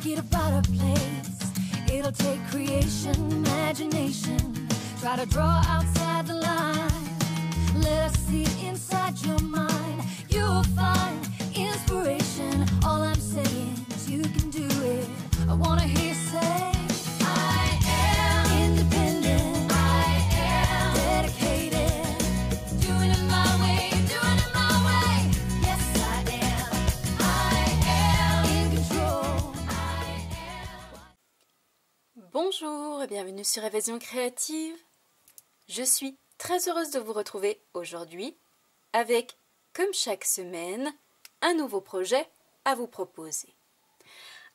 make it a better place. It'll take creation, imagination. Try to draw outside the line. Let us see inside your mind. You'll find inspiration. All I'm saying is you can do it. I wanna hear you say I am independent. I am dedicated. Doing it my way, doing it my way. Yes, I am. I am in control. I am. Bonjour et bienvenue sur Évasion Créative. Je suis très heureuse de vous retrouver aujourd'hui avec, comme chaque semaine, un nouveau projet à vous proposer.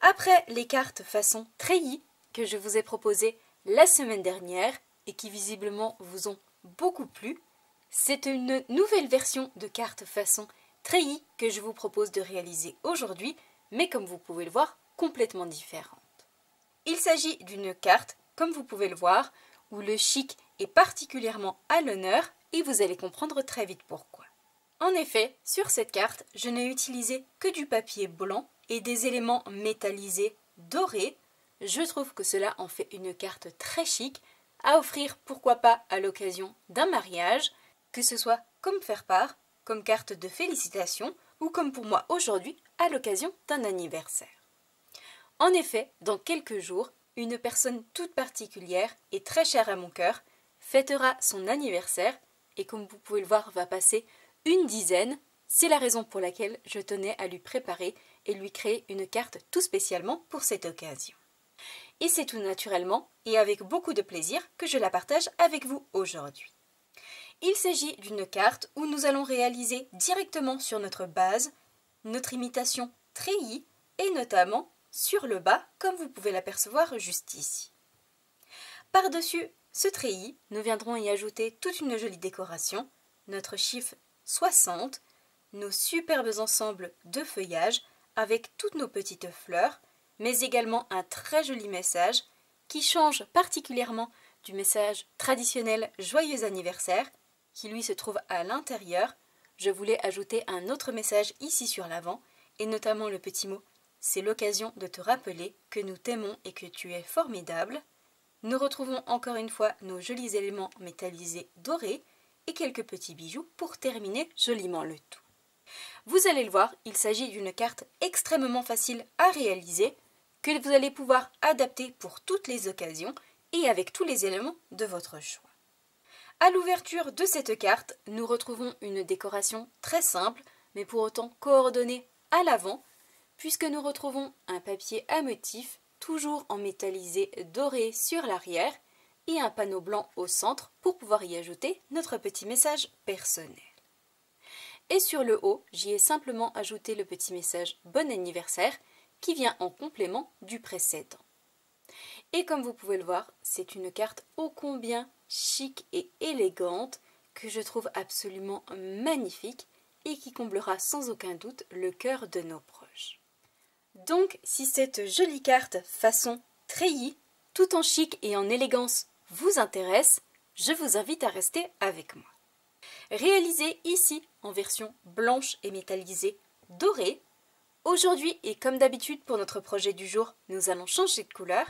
Après les cartes façon treillis que je vous ai proposées la semaine dernière et qui visiblement vous ont beaucoup plu, c'est une nouvelle version de cartes façon treillis que je vous propose de réaliser aujourd'hui, mais comme vous pouvez le voir, complètement différente. Il s'agit d'une carte, comme vous pouvez le voir, où le chic est particulièrement à l'honneur et vous allez comprendre très vite pourquoi. En effet, sur cette carte, je n'ai utilisé que du papier blanc et des éléments métallisés dorés. Je trouve que cela en fait une carte très chic à offrir, pourquoi pas à l'occasion d'un mariage, que ce soit comme faire-part, comme carte de félicitations ou comme pour moi aujourd'hui à l'occasion d'un anniversaire. En effet, dans quelques jours, une personne toute particulière et très chère à mon cœur fêtera son anniversaire et comme vous pouvez le voir va passer une dizaine. C'est la raison pour laquelle je tenais à lui préparer et lui créer une carte tout spécialement pour cette occasion. Et c'est tout naturellement et avec beaucoup de plaisir que je la partage avec vous aujourd'hui. Il s'agit d'une carte où nous allons réaliser directement sur notre base notre imitation treillis et notamment sur le bas comme vous pouvez l'apercevoir juste ici. Par-dessus ce treillis, nous viendrons y ajouter toute une jolie décoration, notre chiffre 60, nos superbes ensembles de feuillage avec toutes nos petites fleurs, mais également un très joli message qui change particulièrement du message traditionnel Joyeux anniversaire qui lui se trouve à l'intérieur. Je voulais ajouter un autre message ici sur l'avant et notamment le petit mot « C'est l'occasion de te rappeler que nous t'aimons et que tu es formidable ». Nous retrouvons encore une fois nos jolis éléments métallisés dorés et quelques petits bijoux pour terminer joliment le tout. Vous allez le voir, il s'agit d'une carte extrêmement facile à réaliser que vous allez pouvoir adapter pour toutes les occasions et avec tous les éléments de votre choix. À l'ouverture de cette carte, nous retrouvons une décoration très simple mais pour autant coordonnée à l'avant puisque nous retrouvons un papier à motif toujours en métallisé doré sur l'arrière et un panneau blanc au centre pour pouvoir y ajouter notre petit message personnel. Et sur le haut, j'y ai simplement ajouté le petit message « Bon anniversaire » qui vient en complément du précédent. Et comme vous pouvez le voir, c'est une carte ô combien chic et élégante que je trouve absolument magnifique et qui comblera sans aucun doute le cœur de nos proches. Donc, si cette jolie carte façon treillis, tout en chic et en élégance, vous intéresse, je vous invite à rester avec moi. Réalisée ici en version blanche et métallisée dorée, aujourd'hui et comme d'habitude pour notre projet du jour, nous allons changer de couleur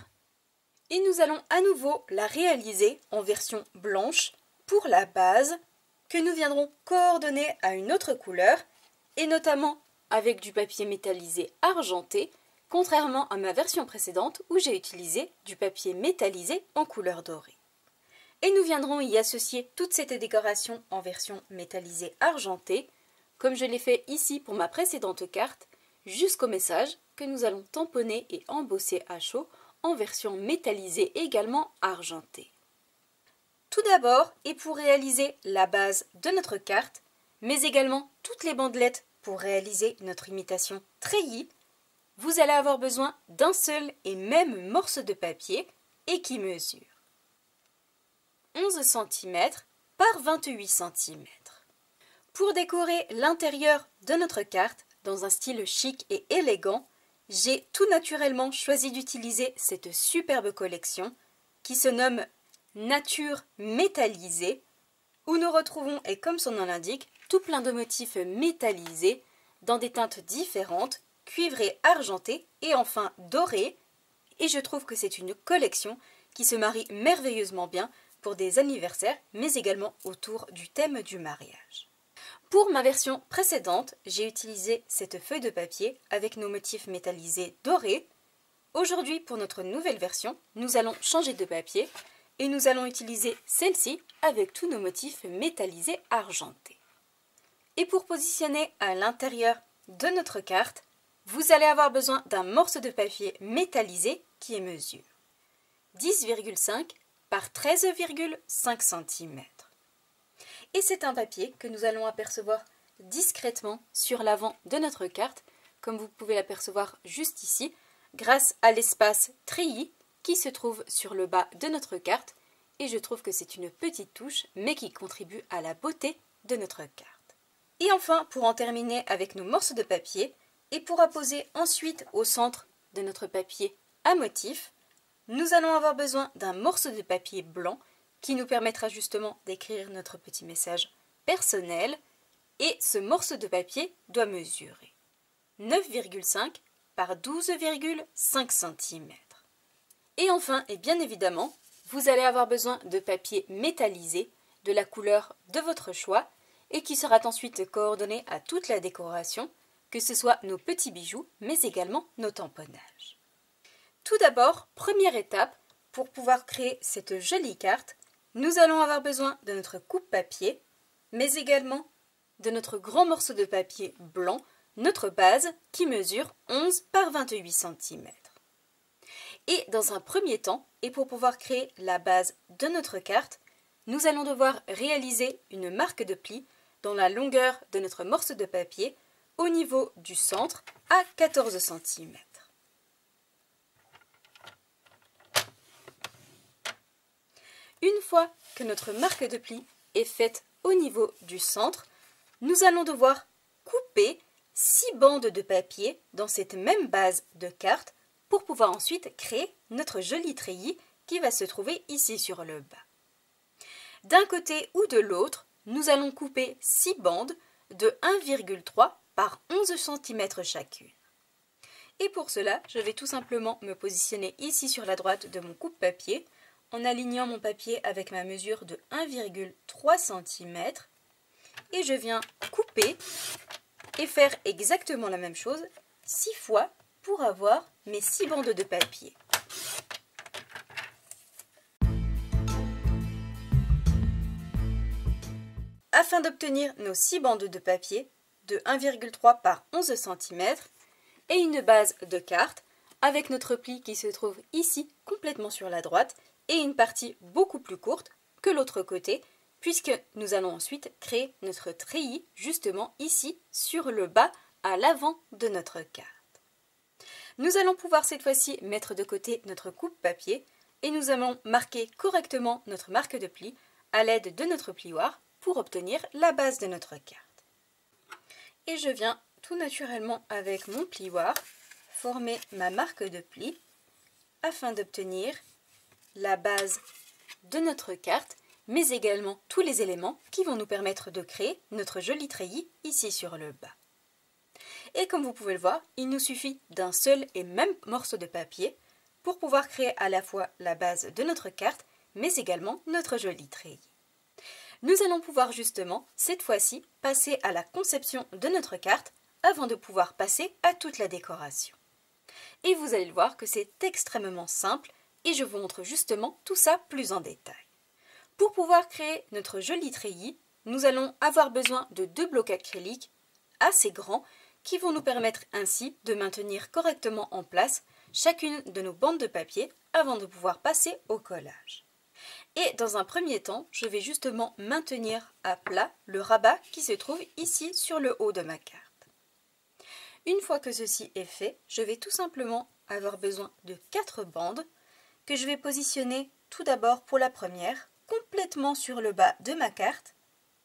et nous allons à nouveau la réaliser en version blanche pour la base que nous viendrons coordonner à une autre couleur et notamment avec du papier métallisé argenté, contrairement à ma version précédente où j'ai utilisé du papier métallisé en couleur dorée. Et nous viendrons y associer toute cette décoration en version métallisée argentée, comme je l'ai fait ici pour ma précédente carte, jusqu'au message que nous allons tamponner et embosser à chaud en version métallisée également argentée. Tout d'abord, et pour réaliser la base de notre carte, mais également toutes les bandelettes pour réaliser notre imitation treillis, vous allez avoir besoin d'un seul et même morceau de papier et qui mesure 11 cm par 28 cm. Pour décorer l'intérieur de notre carte dans un style chic et élégant, j'ai tout naturellement choisi d'utiliser cette superbe collection qui se nomme Nature métallisée, où nous retrouvons, et comme son nom l'indique, tout plein de motifs métallisés dans des teintes différentes cuivré argenté et enfin doré. Et je trouve que c'est une collection qui se marie merveilleusement bien pour des anniversaires, mais également autour du thème du mariage. Pour ma version précédente, j'ai utilisé cette feuille de papier avec nos motifs métallisés dorés. Aujourd'hui, pour notre nouvelle version, nous allons changer de papier et nous allons utiliser celle-ci avec tous nos motifs métallisés argentés. Et pour positionner à l'intérieur de notre carte, vous allez avoir besoin d'un morceau de papier métallisé qui est mesure 10,5 par 13,5 cm. Et c'est un papier que nous allons apercevoir discrètement sur l'avant de notre carte, comme vous pouvez l'apercevoir juste ici, grâce à l'espace treillis qui se trouve sur le bas de notre carte. Et je trouve que c'est une petite touche, mais qui contribue à la beauté de notre carte. Et enfin, pour en terminer avec nos morceaux de papier, et pour apposer ensuite au centre de notre papier à motif, nous allons avoir besoin d'un morceau de papier blanc qui nous permettra justement d'écrire notre petit message personnel. Et ce morceau de papier doit mesurer 9,5 par 12,5 cm. Et enfin, et bien évidemment, vous allez avoir besoin de papier métallisé de la couleur de votre choix et qui sera ensuite coordonné à toute la décoration, que ce soit nos petits bijoux, mais également nos tamponnages. Tout d'abord, première étape, pour pouvoir créer cette jolie carte, nous allons avoir besoin de notre coupe-papier, mais également de notre grand morceau de papier blanc, notre base, qui mesure 11 par 28 cm. Et dans un premier temps, et pour pouvoir créer la base de notre carte, nous allons devoir réaliser une marque de pli dans la longueur de notre morceau de papier au niveau du centre à 14 cm. Une fois que notre marque de pli est faite au niveau du centre, nous allons devoir couper 6 bandes de papier dans cette même base de carte pour pouvoir ensuite créer notre joli treillis qui va se trouver ici sur le bas. D'un côté ou de l'autre, nous allons couper 6 bandes de 1,3 par 11 cm chacune. Et pour cela, je vais tout simplement me positionner ici sur la droite de mon coupe-papier en alignant mon papier avec ma mesure de 1,3 cm et je viens couper et faire exactement la même chose 6 fois pour avoir mes 6 bandes de papier. Afin d'obtenir nos 6 bandes de papier de 1,3 par 11 cm et une base de carte avec notre pli qui se trouve ici complètement sur la droite et une partie beaucoup plus courte que l'autre côté puisque nous allons ensuite créer notre treillis justement ici sur le bas à l'avant de notre carte. Nous allons pouvoir cette fois-ci mettre de côté notre coupe-papier et nous allons marquer correctement notre marque de pli à l'aide de notre plioir pour obtenir la base de notre carte. Et je viens tout naturellement avec mon plioir former ma marque de pli afin d'obtenir la base de notre carte, mais également tous les éléments qui vont nous permettre de créer notre joli treillis ici sur le bas. Et comme vous pouvez le voir, il nous suffit d'un seul et même morceau de papier pour pouvoir créer à la fois la base de notre carte, mais également notre joli treillis. Nous allons pouvoir justement, cette fois-ci, passer à la conception de notre carte avant de pouvoir passer à toute la décoration. Et vous allez le voir que c'est extrêmement simple et je vous montre justement tout ça plus en détail. Pour pouvoir créer notre joli treillis, nous allons avoir besoin de 2 blocs acryliques assez grands qui vont nous permettre ainsi de maintenir correctement en place chacune de nos bandes de papier avant de pouvoir passer au collage. Et dans un premier temps, je vais justement maintenir à plat le rabat qui se trouve ici sur le haut de ma carte. Une fois que ceci est fait, je vais tout simplement avoir besoin de 4 bandes que je vais positionner tout d'abord pour la première complètement sur le bas de ma carte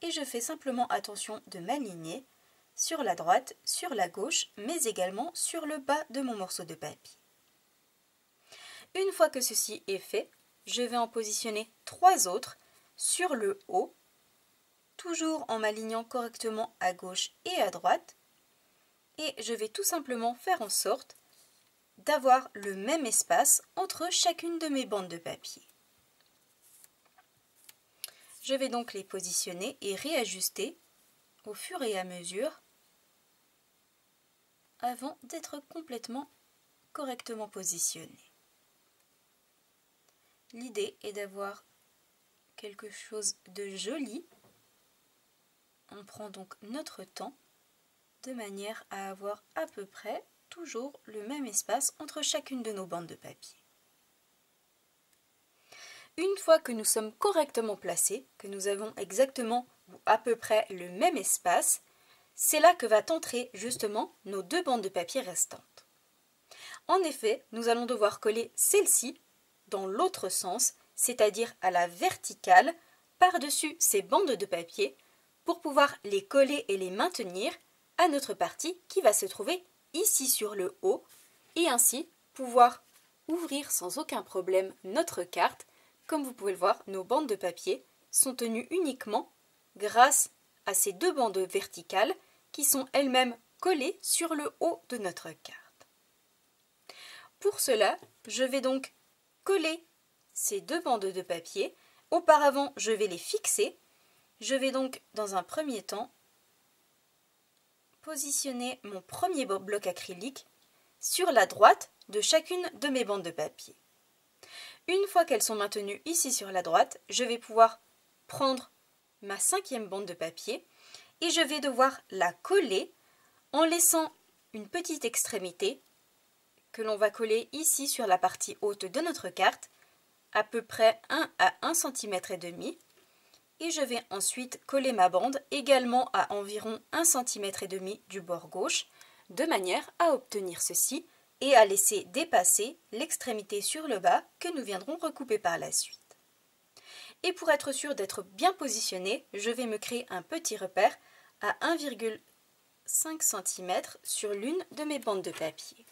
et je fais simplement attention de m'aligner sur la droite, sur la gauche, mais également sur le bas de mon morceau de papier. Une fois que ceci est fait, je vais en positionner 3 autres sur le haut, toujours en m'alignant correctement à gauche et à droite. et je vais tout simplement faire en sorte d'avoir le même espace entre chacune de mes bandes de papier. Je vais donc les positionner et réajuster au fur et à mesure avant d'être complètement correctement positionnés. L'idée est d'avoir quelque chose de joli. On prend donc notre temps de manière à avoir à peu près toujours le même espace entre chacune de nos bandes de papier. Une fois que nous sommes correctement placés, que nous avons exactement ou à peu près le même espace, c'est là que va entrer justement nos deux bandes de papier restantes. En effet, nous allons devoir coller celle-ci dans l'autre sens, c'est-à-dire à la verticale, par-dessus ces bandes de papier, pour pouvoir les coller et les maintenir à notre partie qui va se trouver ici sur le haut, et ainsi pouvoir ouvrir sans aucun problème notre carte. Comme vous pouvez le voir, nos bandes de papier sont tenues uniquement grâce à ces deux bandes verticales qui sont elles-mêmes collées sur le haut de notre carte. Pour cela, je vais donc coller ces deux bandes de papier. Auparavant, je vais les fixer. Je vais donc, dans un premier temps, positionner mon premier bloc acrylique sur la droite de chacune de mes bandes de papier. Une fois qu'elles sont maintenues ici sur la droite, je vais pouvoir prendre ma cinquième bande de papier et je vais devoir la coller en laissant une petite extrémité que l'on va coller ici sur la partie haute de notre carte, à peu près 1 à 1,5 cm. Et je vais ensuite coller ma bande également à environ 1,5 cm du bord gauche, de manière à obtenir ceci et à laisser dépasser l'extrémité sur le bas que nous viendrons recouper par la suite. Et pour être sûr d'être bien positionné, je vais me créer un petit repère à 1,5 cm sur l'une de mes bandes de papier.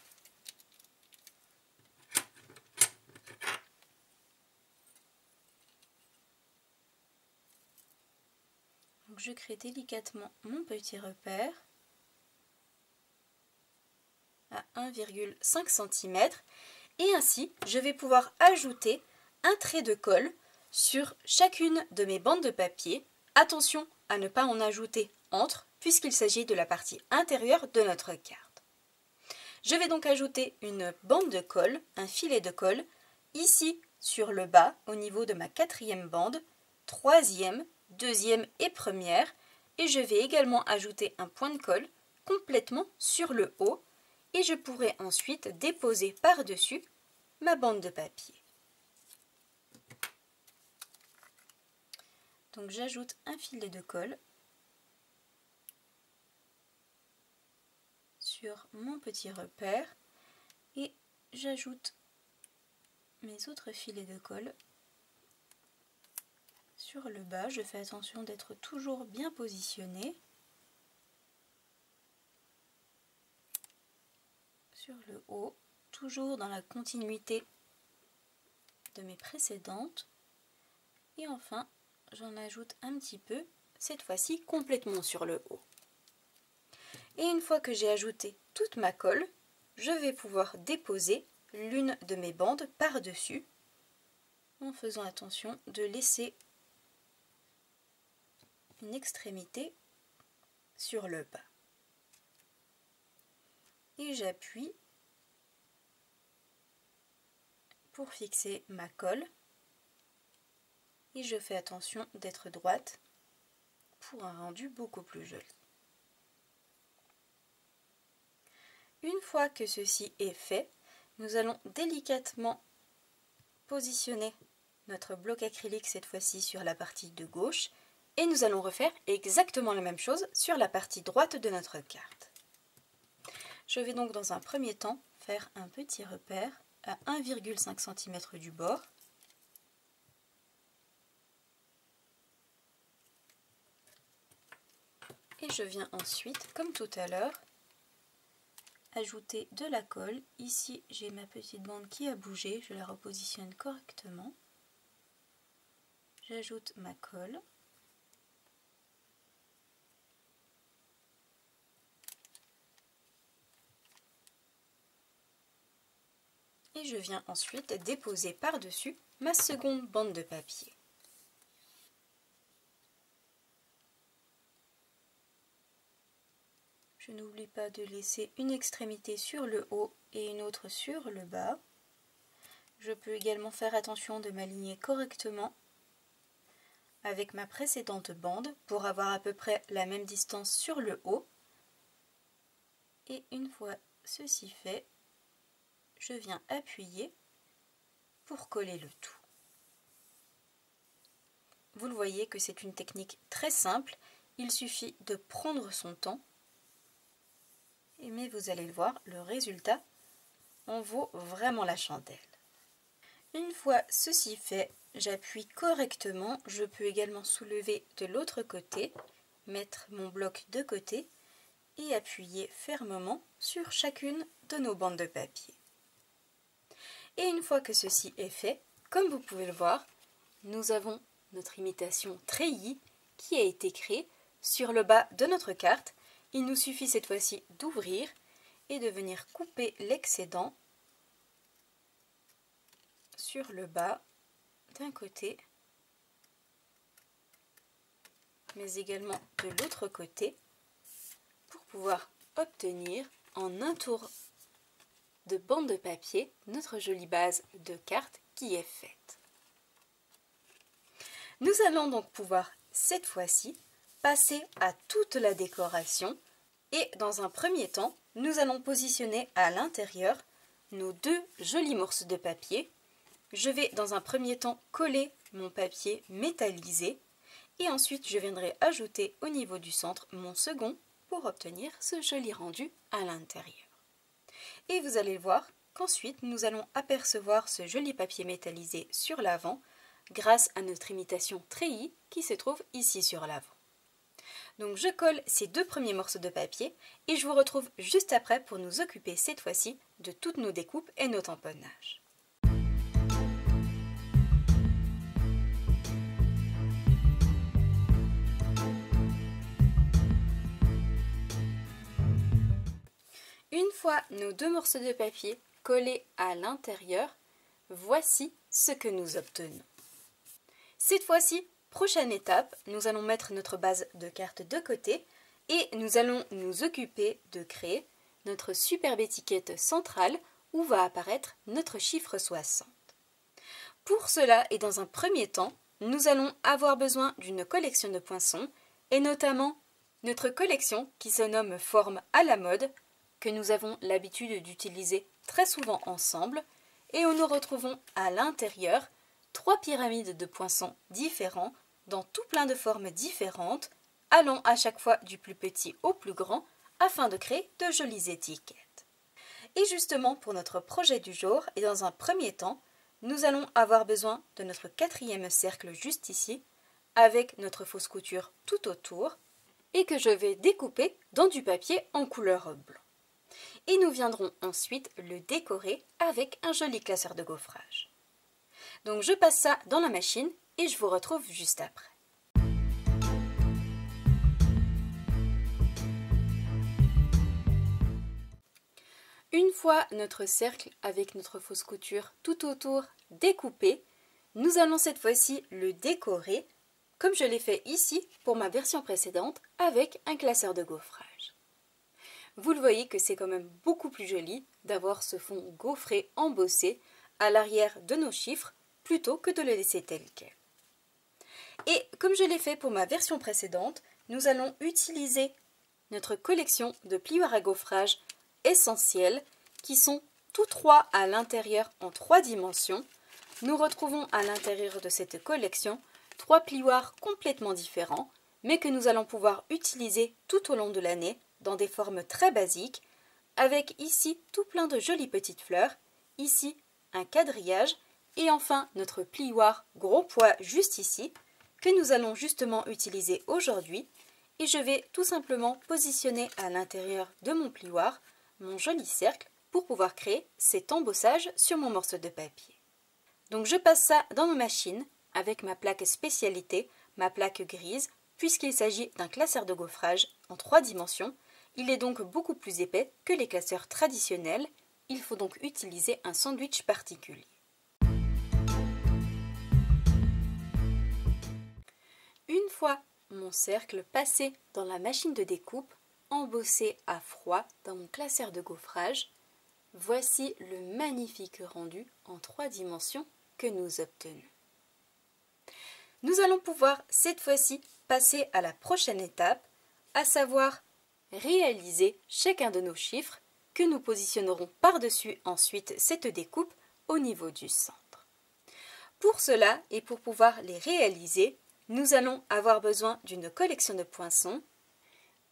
Donc je crée délicatement mon petit repère à 1,5 cm et ainsi je vais pouvoir ajouter un trait de colle sur chacune de mes bandes de papier. Attention à ne pas en ajouter entre puisqu'il s'agit de la partie intérieure de notre carte. Je vais donc ajouter une bande de colle, un filet de colle, ici sur le bas au niveau de ma quatrième bande, troisième, deuxième et première, et je vais également ajouter un point de colle complètement sur le haut et je pourrai ensuite déposer par-dessus ma bande de papier. Donc j'ajoute un filet de colle sur mon petit repère et j'ajoute mes autres filets de colle sur le bas. Je fais attention d'être toujours bien positionné sur le haut, toujours dans la continuité de mes précédentes. Et enfin, j'en ajoute un petit peu, cette fois-ci complètement sur le haut. Et une fois que j'ai ajouté toute ma colle, je vais pouvoir déposer l'une de mes bandes par-dessus en faisant attention de laisser une extrémité sur le bas. Et j'appuie pour fixer ma colle et je fais attention d'être droite pour un rendu beaucoup plus joli. Une fois que ceci est fait, nous allons délicatement positionner notre bloc acrylique cette fois-ci sur la partie de gauche et nous allons refaire exactement la même chose sur la partie droite de notre carte. Je vais donc dans un premier temps faire un petit repère à 1,5 cm du bord. Et je viens ensuite, comme tout à l'heure, ajouter de la colle. Ici, j'ai ma petite bande qui a bougé, je la repositionne correctement. J'ajoute ma colle. Et je viens ensuite déposer par-dessus ma seconde bande de papier. Je n'oublie pas de laisser une extrémité sur le haut et une autre sur le bas. Je peux également faire attention de m'aligner correctement avec ma précédente bande pour avoir à peu près la même distance sur le haut. Et une fois ceci fait, je viens appuyer pour coller le tout. Vous le voyez que c'est une technique très simple, il suffit de prendre son temps. Mais vous allez le voir, le résultat en vaut vraiment la chandelle. Une fois ceci fait, j'appuie correctement. Je peux également soulever de l'autre côté, mettre mon bloc de côté et appuyer fermement sur chacune de nos bandes de papier. Et une fois que ceci est fait, comme vous pouvez le voir, nous avons notre imitation treillis qui a été créée sur le bas de notre carte. Il nous suffit cette fois-ci d'ouvrir et de venir couper l'excédent sur le bas d'un côté, mais également de l'autre côté, pour pouvoir obtenir en un tour de bande de papier notre jolie base de carte qui est faite. Nous allons donc pouvoir cette fois-ci passer à toute la décoration et dans un premier temps, nous allons positionner à l'intérieur nos deux jolis morceaux de papier. Je vais dans un premier temps coller mon papier métallisé et ensuite je viendrai ajouter au niveau du centre mon second pour obtenir ce joli rendu à l'intérieur. Et vous allez voir qu'ensuite nous allons apercevoir ce joli papier métallisé sur l'avant grâce à notre imitation treillis qui se trouve ici sur l'avant. Donc je colle ces deux premiers morceaux de papier et je vous retrouve juste après pour nous occuper cette fois-ci de toutes nos découpes et nos tamponnages. Une fois nos deux morceaux de papier collés à l'intérieur, voici ce que nous obtenons. Cette fois-ci, prochaine étape, nous allons mettre notre base de carte de côté et nous allons nous occuper de créer notre superbe étiquette centrale où va apparaître notre chiffre 60. Pour cela et dans un premier temps, nous allons avoir besoin d'une collection de poinçons et notamment notre collection qui se nomme Forme à la mode que nous avons l'habitude d'utiliser très souvent ensemble et où nous retrouvons à l'intérieur 3 pyramides de poinçons différents dans tout plein de formes différentes, allant à chaque fois du plus petit au plus grand afin de créer de jolies étiquettes. Et justement pour notre projet du jour et dans un premier temps, nous allons avoir besoin de notre 4e cercle juste ici avec notre fausse couture tout autour et que je vais découper dans du papier en couleur blanc. Et nous viendrons ensuite le décorer avec un joli classeur de gaufrage. Donc je passe ça dans la machine et je vous retrouve juste après. Une fois notre cercle avec notre fausse couture tout autour découpé, nous allons cette fois-ci le décorer comme je l'ai fait ici pour ma version précédente avec un classeur de gaufrage. Vous le voyez que c'est quand même beaucoup plus joli d'avoir ce fond gaufré embossé à l'arrière de nos chiffres plutôt que de le laisser tel quel. Et comme je l'ai fait pour ma version précédente, nous allons utiliser notre collection de plioirs à gaufrage essentiels qui sont tous 3 à l'intérieur en 3 dimensions. Nous retrouvons à l'intérieur de cette collection 3 plioirs complètement différents mais que nous allons pouvoir utiliser tout au long de l'année dans des formes très basiques avec ici tout plein de jolies petites fleurs, ici un quadrillage et enfin notre plioir gros pois juste ici que nous allons justement utiliser aujourd'hui et je vais tout simplement positionner à l'intérieur de mon plioir mon joli cercle pour pouvoir créer cet embossage sur mon morceau de papier. Donc je passe ça dans ma machine avec ma plaque spécialité, ma plaque grise, puisqu'il s'agit d'un classeur de gaufrage en 3 dimensions. Il est donc beaucoup plus épais que les classeurs traditionnels. Il faut donc utiliser un sandwich particulier. Une fois mon cercle passé dans la machine de découpe, embossé à froid dans mon classeur de gaufrage, voici le magnifique rendu en 3 dimensions que nous obtenons. Nous allons pouvoir cette fois-ci passer à la prochaine étape, à savoir réaliser chacun de nos chiffres que nous positionnerons par-dessus ensuite cette découpe au niveau du centre. Pour cela et pour pouvoir les réaliser, nous allons avoir besoin d'une collection de poinçons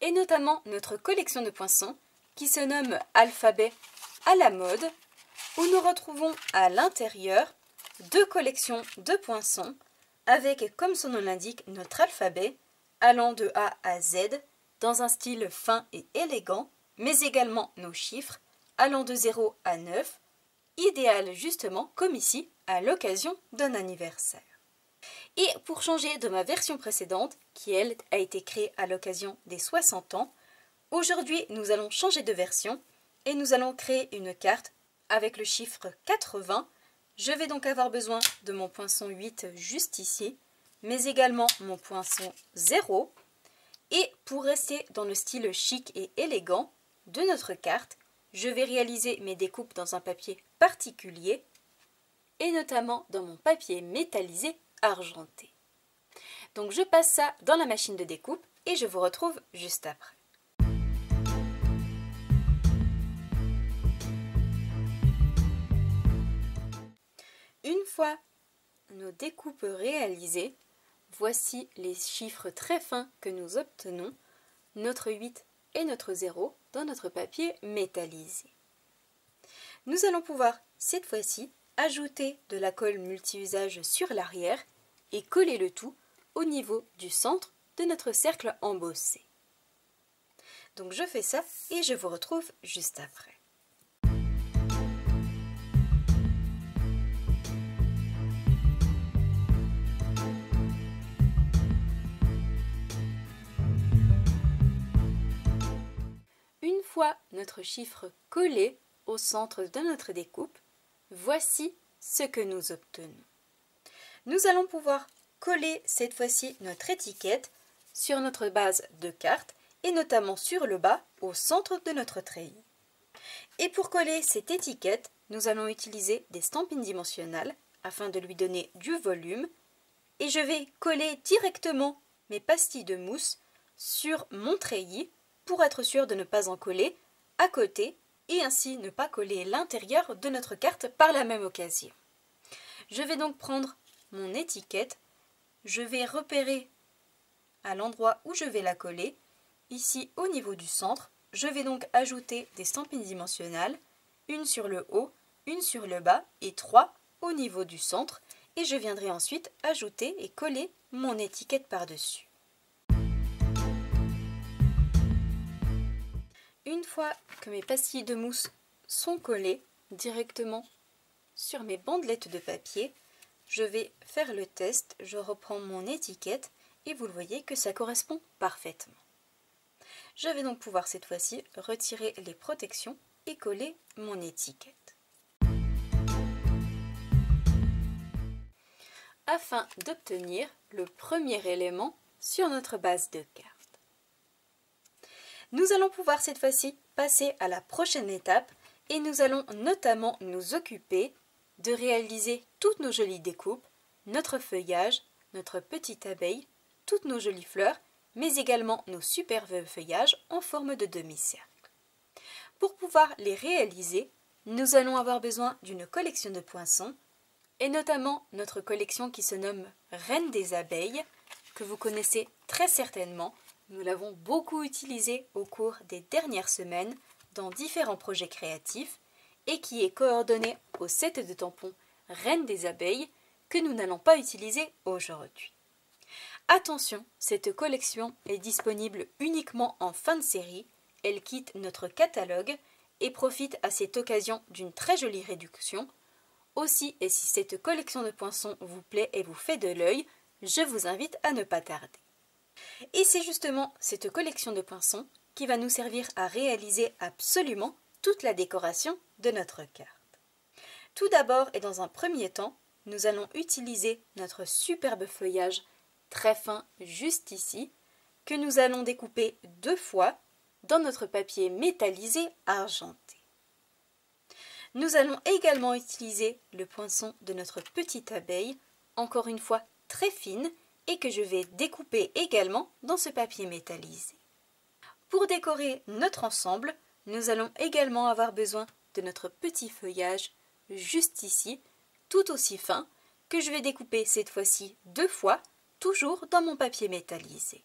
et notamment notre collection de poinçons qui se nomme Alphabet à la mode où nous retrouvons à l'intérieur 2 collections de poinçons avec, comme son nom l'indique, notre alphabet allant de A à Z dans un style fin et élégant, mais également nos chiffres allant de 0 à 9, idéal justement comme ici à l'occasion d'un anniversaire. Et pour changer de ma version précédente, qui elle a été créée à l'occasion des 60 ans, aujourd'hui nous allons changer de version et nous allons créer une carte avec le chiffre 80. Je vais donc avoir besoin de mon poinçon 8 juste ici, mais également mon poinçon 0. Et pour rester dans le style chic et élégant de notre carte, je vais réaliser mes découpes dans un papier particulier et notamment dans mon papier métallisé argenté. Donc je passe ça dans la machine de découpe et je vous retrouve juste après. Une fois nos découpes réalisées, voici les chiffres très fins que nous obtenons, notre 8 et notre 0 dans notre papier métallisé. Nous allons pouvoir cette fois-ci ajouter de la colle multi-usage sur l'arrière et coller le tout au niveau du centre de notre cercle embossé. Donc je fais ça et je vous retrouve juste après. Une fois notre chiffre collé au centre de notre découpe, voici ce que nous obtenons. Nous allons pouvoir coller cette fois-ci notre étiquette sur notre base de carte et notamment sur le bas au centre de notre treillis. Et pour coller cette étiquette, nous allons utiliser des stampines dimensionnelles afin de lui donner du volume et je vais coller directement mes pastilles de mousse sur mon treillis pour être sûr de ne pas en coller à côté et ainsi ne pas coller l'intérieur de notre carte par la même occasion. Je vais donc prendre mon étiquette, je vais repérer à l'endroit où je vais la coller, ici au niveau du centre, je vais donc ajouter des stampines dimensionnelles, une sur le haut, une sur le bas et 3 au niveau du centre et je viendrai ensuite ajouter et coller mon étiquette par-dessus. Une fois que mes pastilles de mousse sont collées directement sur mes bandelettes de papier, je vais faire le test, je reprends mon étiquette et vous le voyez que ça correspond parfaitement. Je vais donc pouvoir cette fois-ci retirer les protections et coller mon étiquette. Afin d'obtenir le premier élément sur notre base de carte. Nous allons pouvoir cette fois-ci passer à la prochaine étape et nous allons notamment nous occuper de réaliser toutes nos jolies découpes, notre feuillage, notre petite abeille, toutes nos jolies fleurs, mais également nos superbes feuillages en forme de demi-cercle. Pour pouvoir les réaliser, nous allons avoir besoin d'une collection de poinçons et notamment notre collection qui se nomme Reine des abeilles, que vous connaissez très certainement. Nous l'avons beaucoup utilisée au cours des dernières semaines dans différents projets créatifs et qui est coordonnée au set de tampons Reine des abeilles que nous n'allons pas utiliser aujourd'hui. Attention, cette collection est disponible uniquement en fin de série, elle quitte notre catalogue et profite à cette occasion d'une très jolie réduction. Aussi, et si cette collection de poinçons vous plaît et vous fait de l'œil, je vous invite à ne pas tarder. Et c'est justement cette collection de poinçons qui va nous servir à réaliser absolument toute la décoration de notre carte. Tout d'abord et dans un premier temps, nous allons utiliser notre superbe feuillage très fin juste ici, que nous allons découper 2 fois dans notre papier métallisé argenté. Nous allons également utiliser le poinçon de notre petite abeille, encore une fois très fine, et que je vais découper également dans ce papier métallisé. Pour décorer notre ensemble, nous allons également avoir besoin de notre petit feuillage juste ici, tout aussi fin, que je vais découper cette fois-ci 2 fois, toujours dans mon papier métallisé.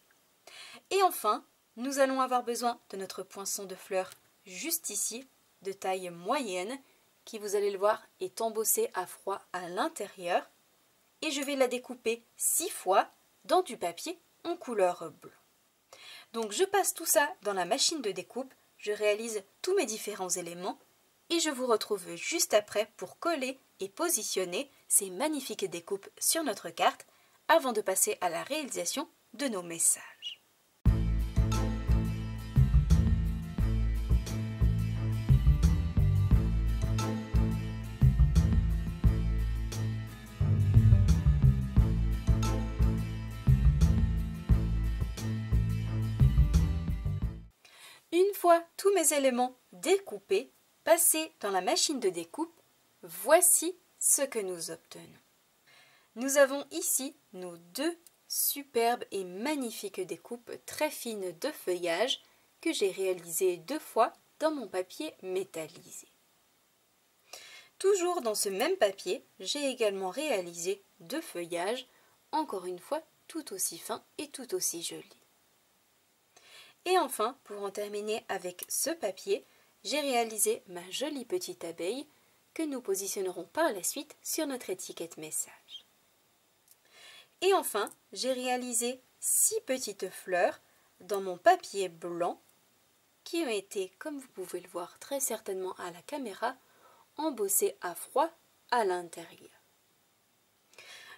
Et enfin, nous allons avoir besoin de notre poinçon de fleurs juste ici, de taille moyenne, qui, vous allez le voir, est embossé à froid à l'intérieur. Et je vais la découper 6 fois dans du papier en couleur bleue. Donc je passe tout ça dans la machine de découpe, je réalise tous mes différents éléments et je vous retrouve juste après pour coller et positionner ces magnifiques découpes sur notre carte avant de passer à la réalisation de nos messages. Une fois tous mes éléments découpés, passés dans la machine de découpe, voici ce que nous obtenons. Nous avons ici nos 2 superbes et magnifiques découpes très fines de feuillage que j'ai réalisées 2 fois dans mon papier métallisé. Toujours dans ce même papier, j'ai également réalisé 2 feuillages, encore une fois tout aussi fins et tout aussi jolis. Et enfin, pour en terminer avec ce papier, j'ai réalisé ma jolie petite abeille que nous positionnerons par la suite sur notre étiquette message. Et enfin, j'ai réalisé 6 petites fleurs dans mon papier blanc qui ont été, comme vous pouvez le voir très certainement à la caméra, embossées à froid à l'intérieur.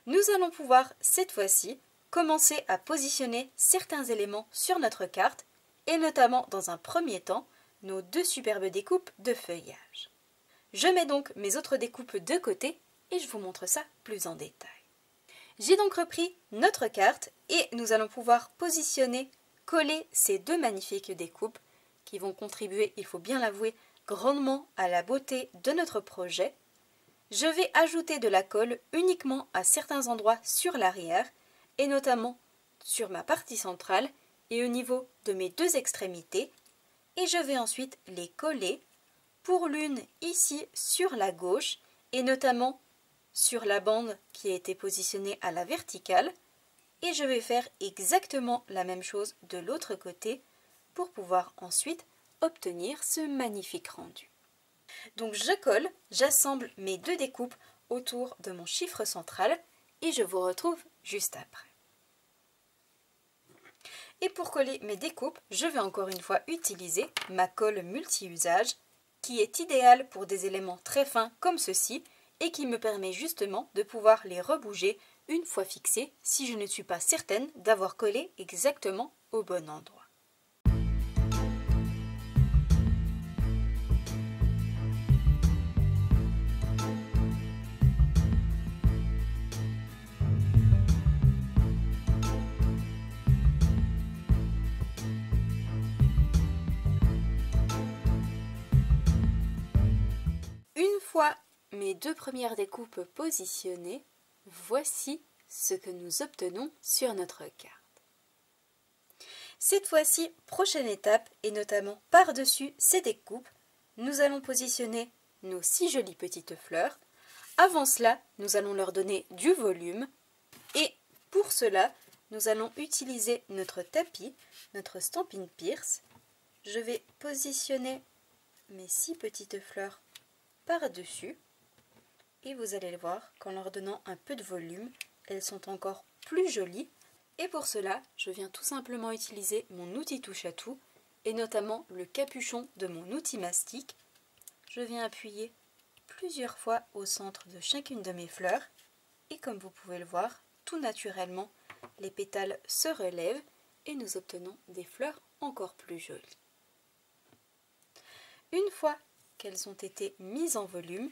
Nous allons pouvoir cette fois-ci commencer à positionner certains éléments sur notre carte et notamment dans un premier temps nos 2 superbes découpes de feuillage. Je mets donc mes autres découpes de côté et je vous montre ça plus en détail. J'ai donc repris notre carte et nous allons pouvoir positionner, coller ces 2 magnifiques découpes qui vont contribuer, il faut bien l'avouer, grandement à la beauté de notre projet. Je vais ajouter de la colle uniquement à certains endroits sur l'arrière et notamment sur ma partie centrale et au niveau de mes 2 extrémités, et je vais ensuite les coller, pour l'une ici sur la gauche et notamment sur la bande qui a été positionnée à la verticale, et je vais faire exactement la même chose de l'autre côté pour pouvoir ensuite obtenir ce magnifique rendu. Donc je colle, j'assemble mes 2 découpes autour de mon chiffre central et je vous retrouve juste après. Et pour coller mes découpes, je vais encore une fois utiliser ma colle multi-usage qui est idéale pour des éléments très fins comme ceci et qui me permet justement de pouvoir les rebouger une fois fixés si je ne suis pas certaine d'avoir collé exactement au bon endroit. Une fois mes 2 premières découpes positionnées, voici ce que nous obtenons sur notre carte. Cette fois-ci, prochaine étape, et notamment par-dessus ces découpes, nous allons positionner nos 6 jolies petites fleurs. Avant cela, nous allons leur donner du volume et pour cela, nous allons utiliser notre tapis, notre Stampin' Pierce. Je vais positionner mes 6 petites fleurs par-dessus et vous allez le voir qu'en leur donnant un peu de volume, elles sont encore plus jolies. Et pour cela, je viens tout simplement utiliser mon outil touche à tout et notamment le capuchon de mon outil mastic. Je viens appuyer plusieurs fois au centre de chacune de mes fleurs et comme vous pouvez le voir, tout naturellement, les pétales se relèvent et nous obtenons des fleurs encore plus jolies. Une fois qu'elles ont été mises en volume,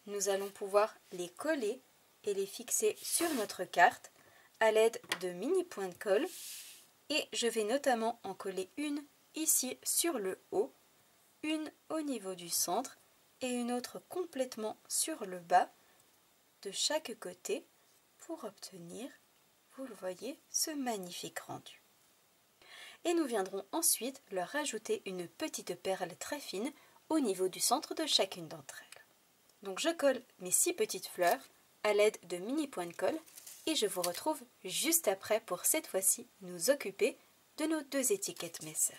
nous allons pouvoir les coller et les fixer sur notre carte à l'aide de mini points de colle. Et je vais notamment en coller une ici sur le haut, une au niveau du centre et une autre complètement sur le bas de chaque côté pour obtenir, vous le voyez, ce magnifique rendu. Et nous viendrons ensuite leur rajouter une petite perle très fine au niveau du centre de chacune d'entre elles. Donc je colle mes 6 petites fleurs à l'aide de mini points de colle et je vous retrouve juste après pour cette fois-ci nous occuper de nos 2 étiquettes messages.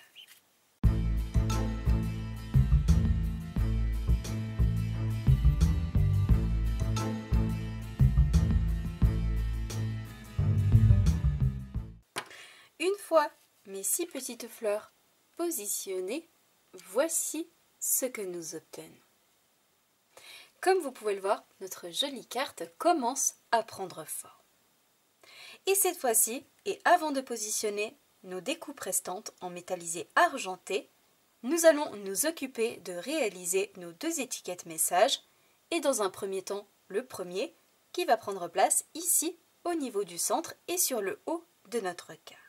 Une fois mes 6 petites fleurs positionnées, voici ce que nous obtenons. Comme vous pouvez le voir, notre jolie carte commence à prendre forme. Et cette fois-ci, et avant de positionner nos découpes restantes en métallisé argenté, nous allons nous occuper de réaliser nos 2 étiquettes messages et dans un premier temps, le premier qui va prendre place ici au niveau du centre et sur le haut de notre carte.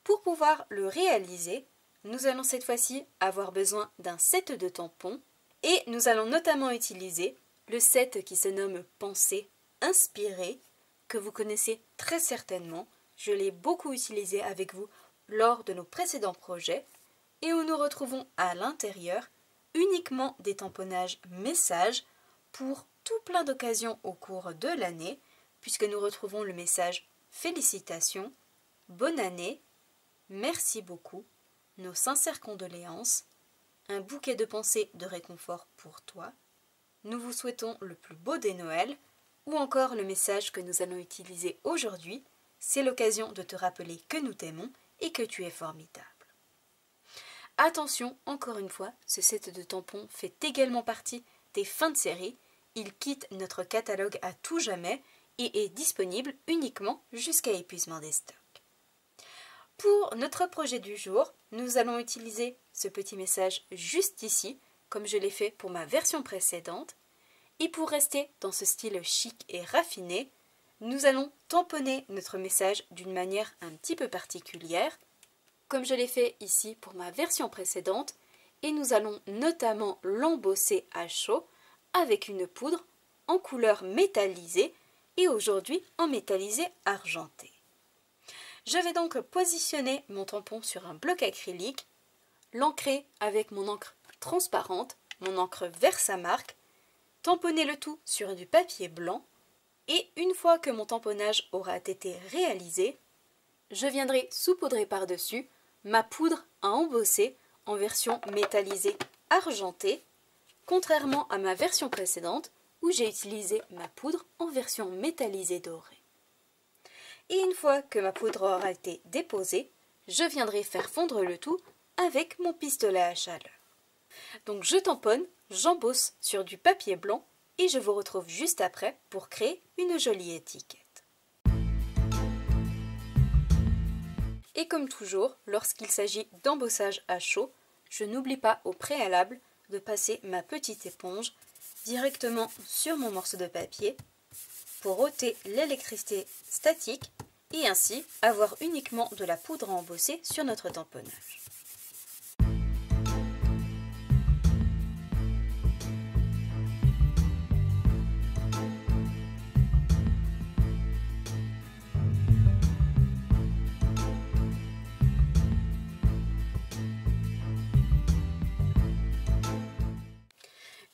Pour pouvoir le réaliser, nous allons cette fois-ci avoir besoin d'un set de tampons et nous allons notamment utiliser le set qui se nomme Pensée Inspirée que vous connaissez très certainement. Je l'ai beaucoup utilisé avec vous lors de nos précédents projets et où nous retrouvons à l'intérieur uniquement des tamponnages messages pour tout plein d'occasions au cours de l'année puisque nous retrouvons le message Félicitations, Bonne année, Merci beaucoup, nos sincères condoléances, un bouquet de pensées de réconfort pour toi, nous vous souhaitons le plus beau des Noëls, ou encore le message que nous allons utiliser aujourd'hui, c'est l'occasion de te rappeler que nous t'aimons et que tu es formidable. Attention, encore une fois, ce set de tampons fait également partie des fins de série, il quitte notre catalogue à tout jamais et est disponible uniquement jusqu'à épuisement des stocks. Pour notre projet du jour, nous allons utiliser ce petit message juste ici, comme je l'ai fait pour ma version précédente. Et pour rester dans ce style chic et raffiné, nous allons tamponner notre message d'une manière un petit peu particulière, comme je l'ai fait ici pour ma version précédente, et nous allons notamment l'embosser à chaud avec une poudre en couleur métallisée et aujourd'hui en métallisé argenté. Je vais donc positionner mon tampon sur un bloc acrylique, l'ancrer avec mon encre transparente, mon encre Versamark, tamponner le tout sur du papier blanc et une fois que mon tamponnage aura été réalisé, je viendrai saupoudrer par-dessus ma poudre à embosser en version métallisée argentée, contrairement à ma version précédente où j'ai utilisé ma poudre en version métallisée dorée. Et une fois que ma poudre aura été déposée, je viendrai faire fondre le tout avec mon pistolet à chaleur. Donc je tamponne, j'embosse sur du papier blanc et je vous retrouve juste après pour créer une jolie étiquette. Et comme toujours, lorsqu'il s'agit d'embossage à chaud, je n'oublie pas au préalable de passer ma petite éponge directement sur mon morceau de papier pour ôter l'électricité statique et ainsi avoir uniquement de la poudre à embosser sur notre tamponnage.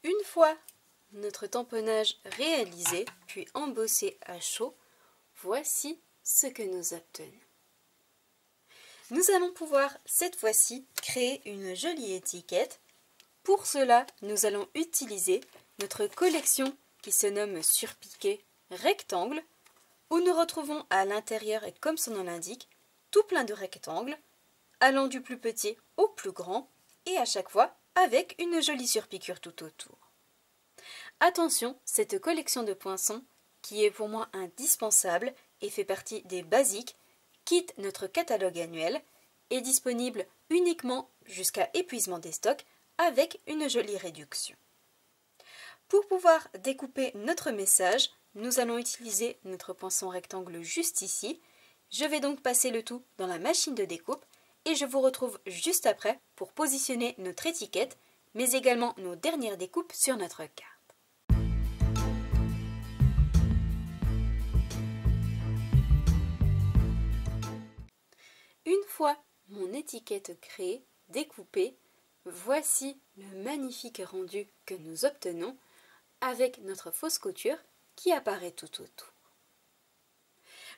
Une fois notre tamponnage réalisé, puis embossé à chaud, voici ce que nous obtenons. Nous allons pouvoir cette fois-ci créer une jolie étiquette. Pour cela, nous allons utiliser notre collection qui se nomme Surpiqué Rectangle, où nous retrouvons à l'intérieur, et comme son nom l'indique, tout plein de rectangles, allant du plus petit au plus grand, et à chaque fois avec une jolie surpiqûre tout autour. Attention, cette collection de poinçons, qui est pour moi indispensable et fait partie des basiques, quitte notre catalogue annuel, est disponible uniquement jusqu'à épuisement des stocks avec une jolie réduction. Pour pouvoir découper notre message, nous allons utiliser notre poinçon rectangle juste ici. Je vais donc passer le tout dans la machine de découpe et je vous retrouve juste après pour positionner notre étiquette, mais également nos dernières découpes sur notre carte. Une fois mon étiquette créée, découpée, voici le magnifique rendu que nous obtenons avec notre fausse couture qui apparaît tout autour.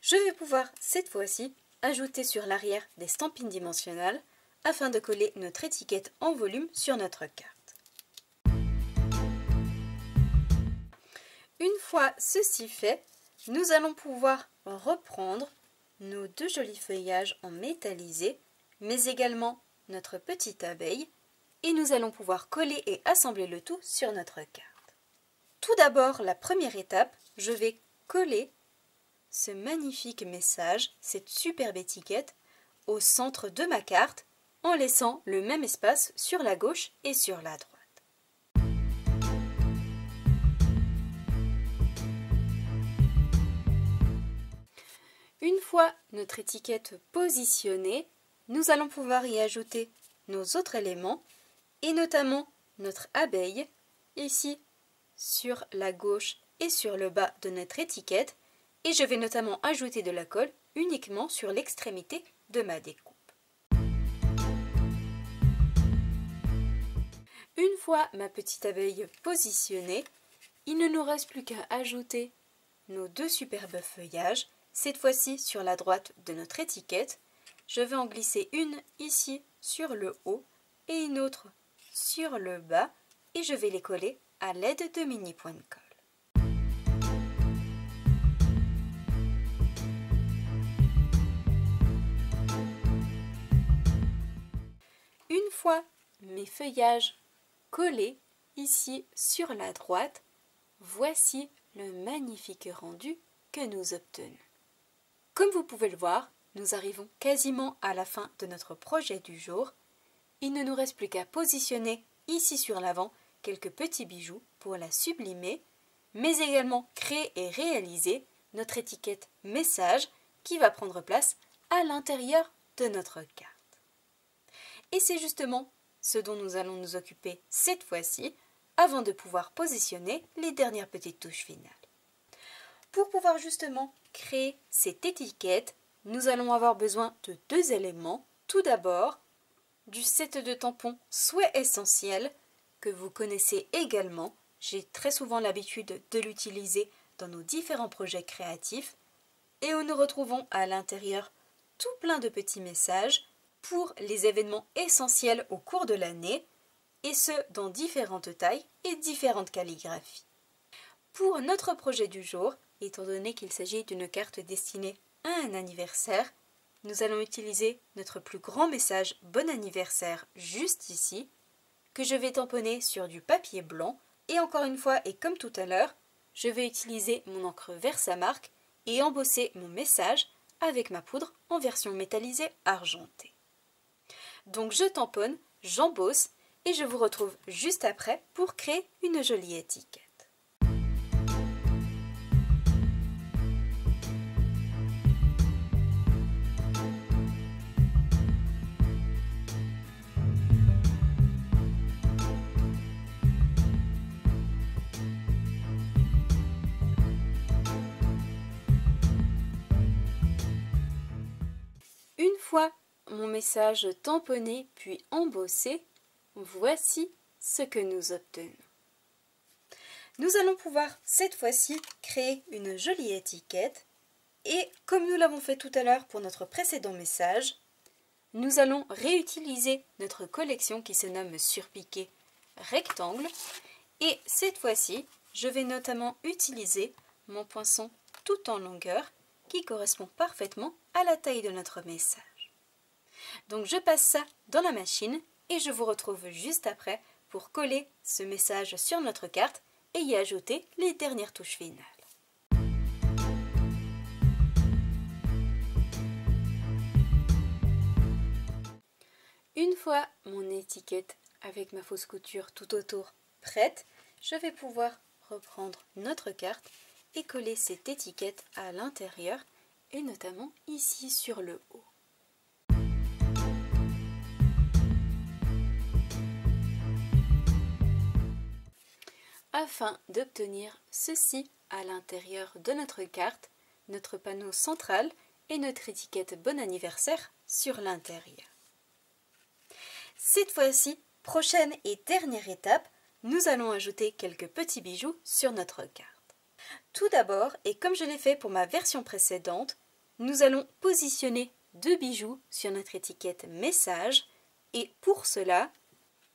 Je vais pouvoir cette fois-ci ajouter sur l'arrière des stampines dimensionnelles afin de coller notre étiquette en volume sur notre carte. Une fois ceci fait, nous allons pouvoir reprendre nos deux jolis feuillages en métallisé, mais également notre petite abeille, et nous allons pouvoir coller et assembler le tout sur notre carte. Tout d'abord, la première étape, je vais coller ce magnifique message, cette superbe étiquette, au centre de ma carte, en laissant le même espace sur la gauche et sur la droite. Une fois notre étiquette positionnée, nous allons pouvoir y ajouter nos autres éléments et notamment notre abeille, ici sur la gauche et sur le bas de notre étiquette, et je vais notamment ajouter de la colle uniquement sur l'extrémité de ma découpe. Une fois ma petite abeille positionnée, il ne nous reste plus qu'à ajouter nos deux superbes feuillages, cette fois-ci sur la droite de notre étiquette. Je vais en glisser une ici sur le haut et une autre sur le bas et je vais les coller à l'aide de mini points de colle. Une fois mes feuillages collés ici sur la droite, voici le magnifique rendu que nous obtenons. Comme vous pouvez le voir, nous arrivons quasiment à la fin de notre projet du jour. Il ne nous reste plus qu'à positionner ici sur l'avant quelques petits bijoux pour la sublimer, mais également créer et réaliser notre étiquette message qui va prendre place à l'intérieur de notre carte. Et c'est justement ce dont nous allons nous occuper cette fois-ci avant de pouvoir positionner les dernières petites touches finales. Pour pouvoir justement créer cette étiquette, nous allons avoir besoin de deux éléments. Tout d'abord, du set de tampons Souhait Essentiel que vous connaissez également. J'ai très souvent l'habitude de l'utiliser dans nos différents projets créatifs et où nous retrouvons à l'intérieur tout plein de petits messages pour les événements essentiels au cours de l'année et ce dans différentes tailles et différentes calligraphies. Pour notre projet du jour, étant donné qu'il s'agit d'une carte destinée à un anniversaire, nous allons utiliser notre plus grand message Bon anniversaire juste ici, que je vais tamponner sur du papier blanc, et encore une fois et comme tout à l'heure, je vais utiliser mon encre Versamark et embosser mon message avec ma poudre en version métallisée argentée. Donc je tamponne, j'embosse et je vous retrouve juste après pour créer une jolie étiquette. Une fois mon message tamponné puis embossé, voici ce que nous obtenons. Nous allons pouvoir cette fois-ci créer une jolie étiquette et comme nous l'avons fait tout à l'heure pour notre précédent message, nous allons réutiliser notre collection qui se nomme Surpiqué Rectangle et cette fois-ci, je vais notamment utiliser mon poinçon tout en longueur qui correspond parfaitement à la taille de notre message. Donc je passe ça dans la machine et je vous retrouve juste après pour coller ce message sur notre carte et y ajouter les dernières touches finales. Une fois mon étiquette avec ma fausse couture tout autour prête, je vais pouvoir reprendre notre carte et coller cette étiquette à l'intérieur et notamment ici sur le haut. Afin d'obtenir ceci à l'intérieur de notre carte, notre panneau central et notre étiquette bon anniversaire sur l'intérieur. Cette fois-ci, prochaine et dernière étape, nous allons ajouter quelques petits bijoux sur notre carte. Tout d'abord, et comme je l'ai fait pour ma version précédente, nous allons positionner 2 bijoux sur notre étiquette message et pour cela,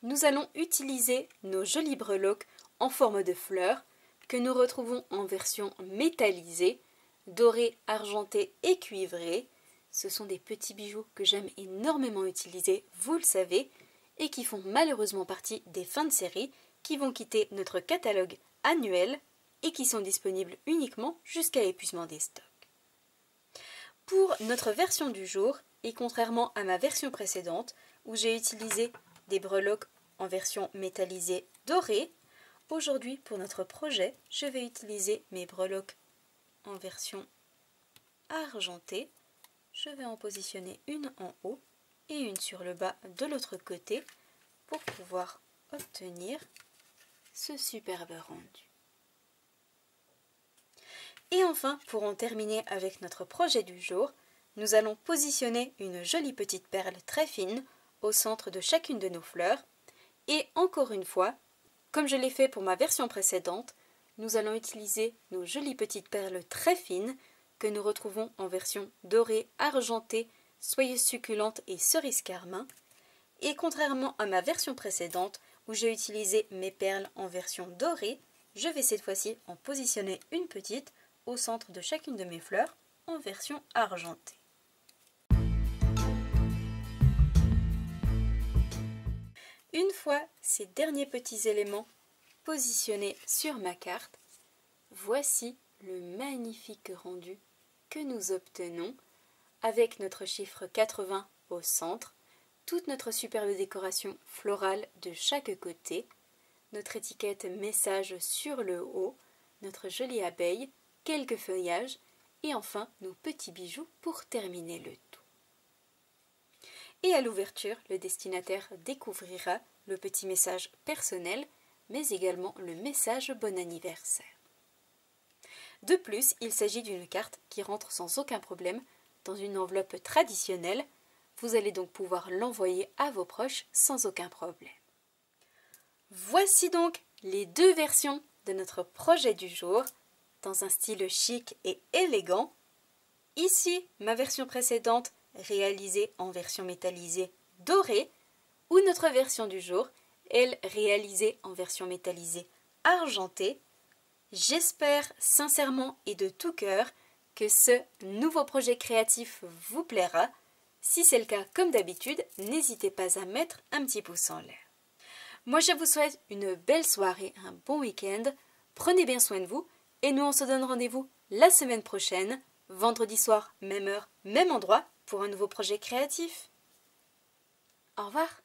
nous allons utiliser nos jolies breloques en forme de fleurs que nous retrouvons en version métallisée, dorée, argentée et cuivrée. Ce sont des petits bijoux que j'aime énormément utiliser, vous le savez, et qui font malheureusement partie des fins de série qui vont quitter notre catalogue annuel et qui sont disponibles uniquement jusqu'à épuisement des stocks. Pour notre version du jour, et contrairement à ma version précédente où j'ai utilisé des breloques en version métallisée dorée, aujourd'hui pour notre projet, je vais utiliser mes breloques en version argentée. Je vais en positionner une en haut et une sur le bas de l'autre côté pour pouvoir obtenir ce superbe rendu. Et enfin, pour en terminer avec notre projet du jour, nous allons positionner une jolie petite perle très fine au centre de chacune de nos fleurs. Et encore une fois, comme je l'ai fait pour ma version précédente, nous allons utiliser nos jolies petites perles très fines que nous retrouvons en version dorée, argentée, soyeuse succulente et cerise carmin. Et contrairement à ma version précédente où j'ai utilisé mes perles en version dorée, je vais cette fois-ci en positionner une petite au centre de chacune de mes fleurs en version argentée. Une fois ces derniers petits éléments positionnés sur ma carte, voici le magnifique rendu que nous obtenons avec notre chiffre 80 au centre, toute notre superbe décoration florale de chaque côté, notre étiquette message sur le haut, notre jolie abeille, quelques feuillages et enfin nos petits bijoux pour terminer le tout. Et à l'ouverture, le destinataire découvrira le petit message personnel, mais également le message bon anniversaire. De plus, il s'agit d'une carte qui rentre sans aucun problème dans une enveloppe traditionnelle. Vous allez donc pouvoir l'envoyer à vos proches sans aucun problème. Voici donc les 2 versions de notre projet du jour, dans un style chic et élégant. Ici, ma version précédente, réalisée en version métallisée dorée, ou notre version du jour, elle réalisée en version métallisée argentée. J'espère sincèrement et de tout cœur que ce nouveau projet créatif vous plaira. Si c'est le cas, comme d'habitude, n'hésitez pas à mettre un petit pouce en l'air. Moi, je vous souhaite une belle soirée, un bon week-end. Prenez bien soin de vous et nous, on se donne rendez-vous la semaine prochaine, vendredi soir, même heure, même endroit, pour un nouveau projet créatif. Au revoir.